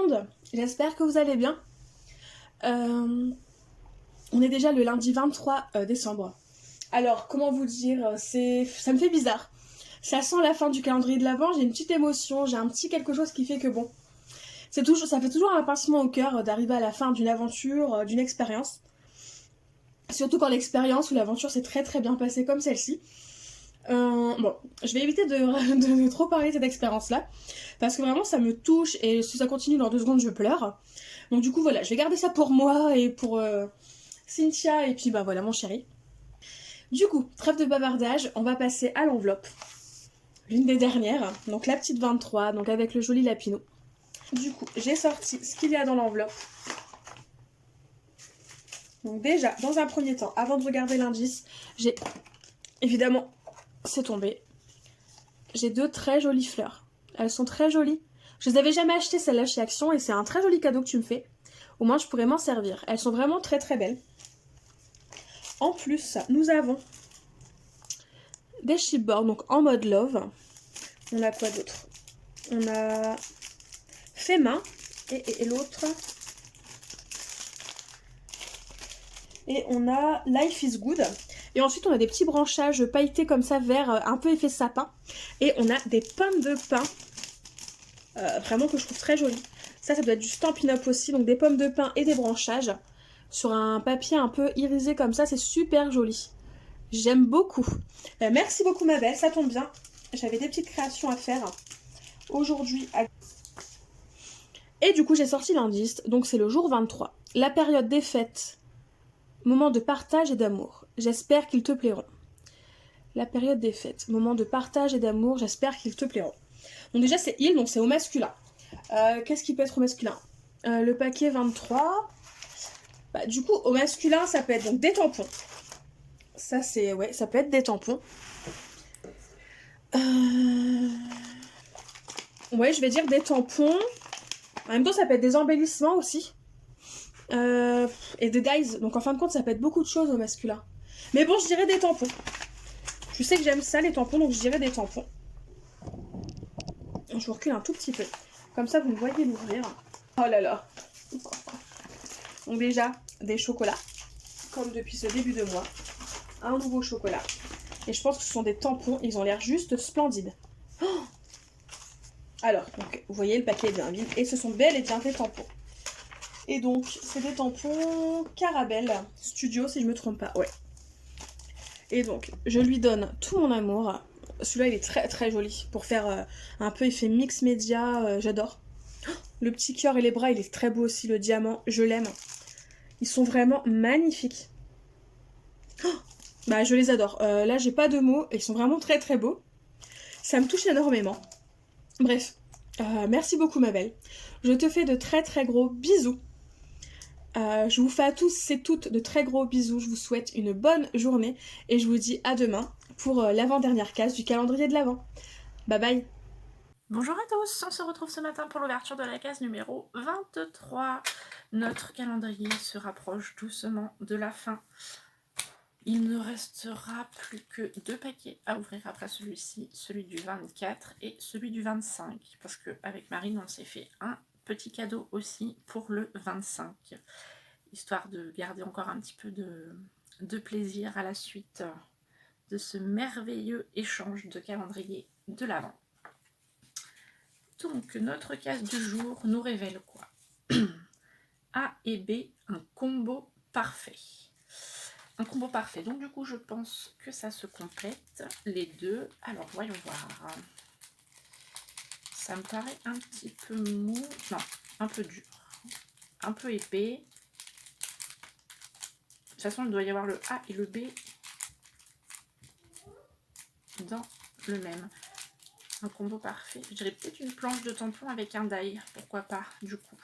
monde, j'espère que vous allez bien. On est déjà le lundi 23 décembre. Alors, comment vous dire, ça me fait bizarre. Ça sent la fin du calendrier de l'Avent, j'ai une petite émotion, j'ai un petit quelque chose qui fait que bon, ça fait toujours un pincement au cœur d'arriver à la fin d'une aventure, d'une expérience. Surtout quand l'expérience ou l'aventure s'est très très bien passée comme celle-ci. Bon, je vais éviter de trop parler de cette expérience-là, parce que vraiment ça me touche et si ça continue dans 2 secondes je pleure. Donc du coup voilà, je vais garder ça pour moi et pour Cynthia et puis bah voilà mon chéri. Du coup, trêve de bavardage, on va passer à l'enveloppe. L'une des dernières, donc la petite 23, donc avec le joli lapinou. Du coup, j'ai sorti ce qu'il y a dans l'enveloppe. Donc déjà, dans un premier temps, avant de regarder l'indice, j'ai évidemment, c'est tombé. J'ai 2 très jolies fleurs. Elles sont très jolies. Je les avais jamais achetées celles-là chez Action et c'est un très joli cadeau que tu me fais. Au moins je pourrais m'en servir. Elles sont vraiment très très belles. En plus, nous avons des chipboards, donc en mode love. On a quoi d'autre? On a fait main et l'autre. Et on a Life is Good. Et ensuite on a des petits branchages pailletés comme ça, vert, un peu effet sapin. Et on a des pommes de pin. Vraiment que je trouve très jolies. Ça doit être du Stampin' Up aussi, donc des pommes de pin et des branchages. Sur un papier un peu irisé comme ça, c'est super joli. J'aime beaucoup. Merci beaucoup ma belle, ça tombe bien. J'avais des petites créations à faire aujourd'hui. Et du coup j'ai sorti l'indice, donc c'est le jour 23. La période des fêtes, moment de partage et d'amour. J'espère qu'ils te plairont. La période des fêtes, moment de partage et d'amour, j'espère qu'ils te plairont. Donc déjà c'est il, donc c'est au masculin. Qu'est-ce qui peut être au masculin? Le paquet 23. Bah, du coup, au masculin, ça peut être donc des tampons. Ça, c'est... Ouais, ça peut être des tampons. Ouais, je vais dire des tampons. En même temps, ça peut être des embellissements aussi. Et des dyes. Donc, en fin de compte, ça peut être beaucoup de choses au masculin. Mais bon, je dirais des tampons. Je sais que j'aime ça, les tampons, donc je dirais des tampons. Je vous recule un tout petit peu. Comme ça, vous me voyez l'ouvrir. Oh là là. Donc déjà, des chocolats. Comme depuis ce début de mois. Un nouveau chocolat. Et je pense que ce sont des tampons. Ils ont l'air juste splendides. Oh, alors, donc, vous voyez, le paquet est bien vide. Et ce sont bel et bien des tampons. Et donc, c'est des tampons Caramel Studio, si je me trompe pas. Ouais. Et donc, je lui donne tout mon amour. Celui-là, il est très très joli. Pour faire un peu effet mix média, j'adore. Le petit cœur et les bras, il est très beau aussi. Le diamant, je l'aime. Ils sont vraiment magnifiques. Oh, bah, je les adore. Là, j'ai pas de mots. Ils sont vraiment très très beaux. Ça me touche énormément. Bref, merci beaucoup ma belle. Je te fais de très très gros bisous. Je vous fais à tous et toutes de très gros bisous. Je vous souhaite une bonne journée et je vous dis à demain pour l'avant-dernière case du calendrier de l'Avent. Bye bye. Bonjour à tous, on se retrouve ce matin pour l'ouverture de la case numéro 23. Notre calendrier se rapproche doucement de la fin. Il ne restera plus que 2 paquets à ouvrir après celui-ci, celui du 24 et celui du 25. Parce qu'avec Marine, on s'est fait un petit cadeau aussi pour le 25. Histoire de garder encore un petit peu de plaisir à la suite de ce merveilleux échange de calendrier de l'Avent. Donc, notre case du jour nous révèle quoi? A et B, un combo parfait. Un combo parfait. Donc, du coup, je pense que ça se complète, les deux. Alors, voyons voir. Ça me paraît un petit peu mou. Non, un peu dur. Un peu épais. De toute façon, il doit y avoir le A et le B dans le même. Un combo parfait. Je dirais peut-être une planche de tampon avec un die. Pourquoi pas, du coup.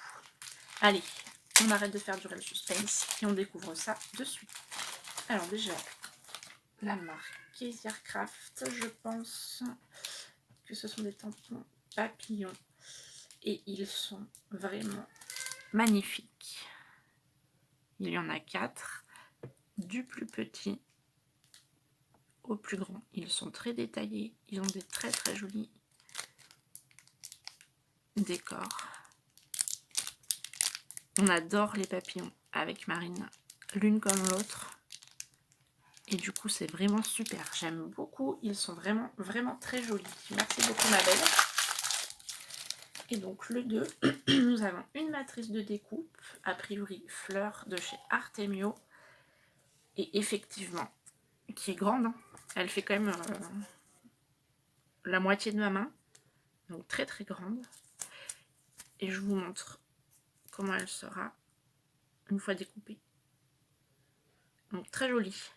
Allez, on arrête de faire durer le suspense et on découvre ça de suite. Alors déjà, la marque Casey Craft, je pense que ce sont des tampons papillons et ils sont vraiment magnifiques. Il y en a 4, du plus petit au plus grand. Ils sont très détaillés, ils ont des très très jolis décors. On adore les papillons avec Marine, l'une comme l'autre. Et du coup, c'est vraiment super. J'aime beaucoup. Ils sont vraiment, vraiment très jolis. Merci beaucoup, ma belle. Et donc, le 2, nous avons une matrice de découpe, a priori fleur de chez Artemio. Et effectivement, qui est grande. Hein. Elle fait quand même la moitié de ma main. Donc, très, très grande. Et je vous montre comment elle sera une fois découpée. Donc, très jolie.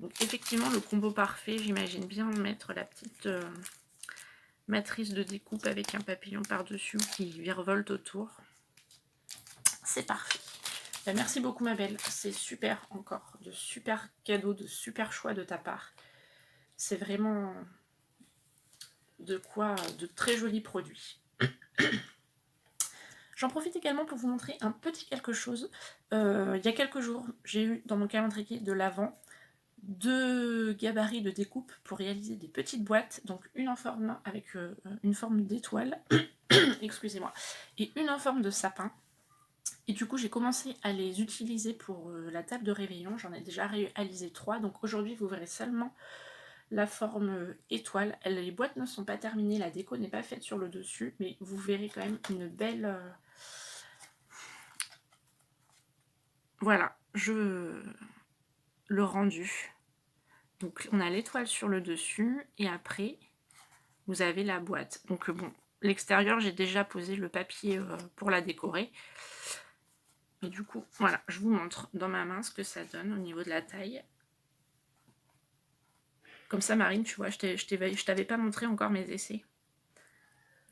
Donc, effectivement, le combo parfait, j'imagine bien mettre la petite matrice de découpe avec un papillon par-dessus qui virevolte autour. C'est parfait. Ben, merci beaucoup, ma belle. C'est super encore. De super cadeaux, de super choix de ta part. C'est vraiment de très jolis produits. J'en profite également pour vous montrer un petit quelque chose. Il y a quelques jours, j'ai eu dans mon calendrier de l'Avent 2 gabarits de découpe pour réaliser des petites boîtes, donc une en forme avec une forme d'étoile, excusez-moi, et une en forme de sapin. Et du coup, j'ai commencé à les utiliser pour la table de réveillon. J'en ai déjà réalisé 3, donc aujourd'hui, vous verrez seulement la forme étoile. Les boîtes ne sont pas terminées, la déco n'est pas faite sur le dessus, mais vous verrez quand même une belle... Voilà, le rendu. Donc on a l'étoile sur le dessus et après vous avez la boîte. Donc bon, l'extérieur j'ai déjà posé le papier pour la décorer. Et du coup, voilà, je vous montre dans ma main ce que ça donne au niveau de la taille. Comme ça, Marine, tu vois, je t'avais pas montré encore mes essais.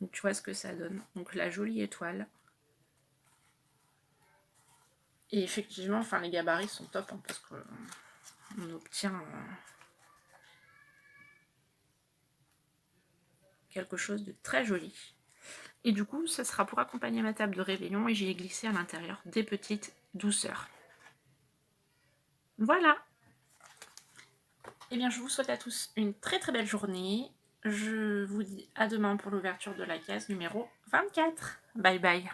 Donc tu vois ce que ça donne. Donc la jolie étoile. Et effectivement, enfin les gabarits sont top hein, parce qu'on obtient quelque chose de très joli. Et du coup, ça sera pour accompagner ma table de réveillon et j'y ai glissé à l'intérieur des petites douceurs. Voilà. Eh bien, je vous souhaite à tous une très très belle journée. Je vous dis à demain pour l'ouverture de la case numéro 24. Bye bye.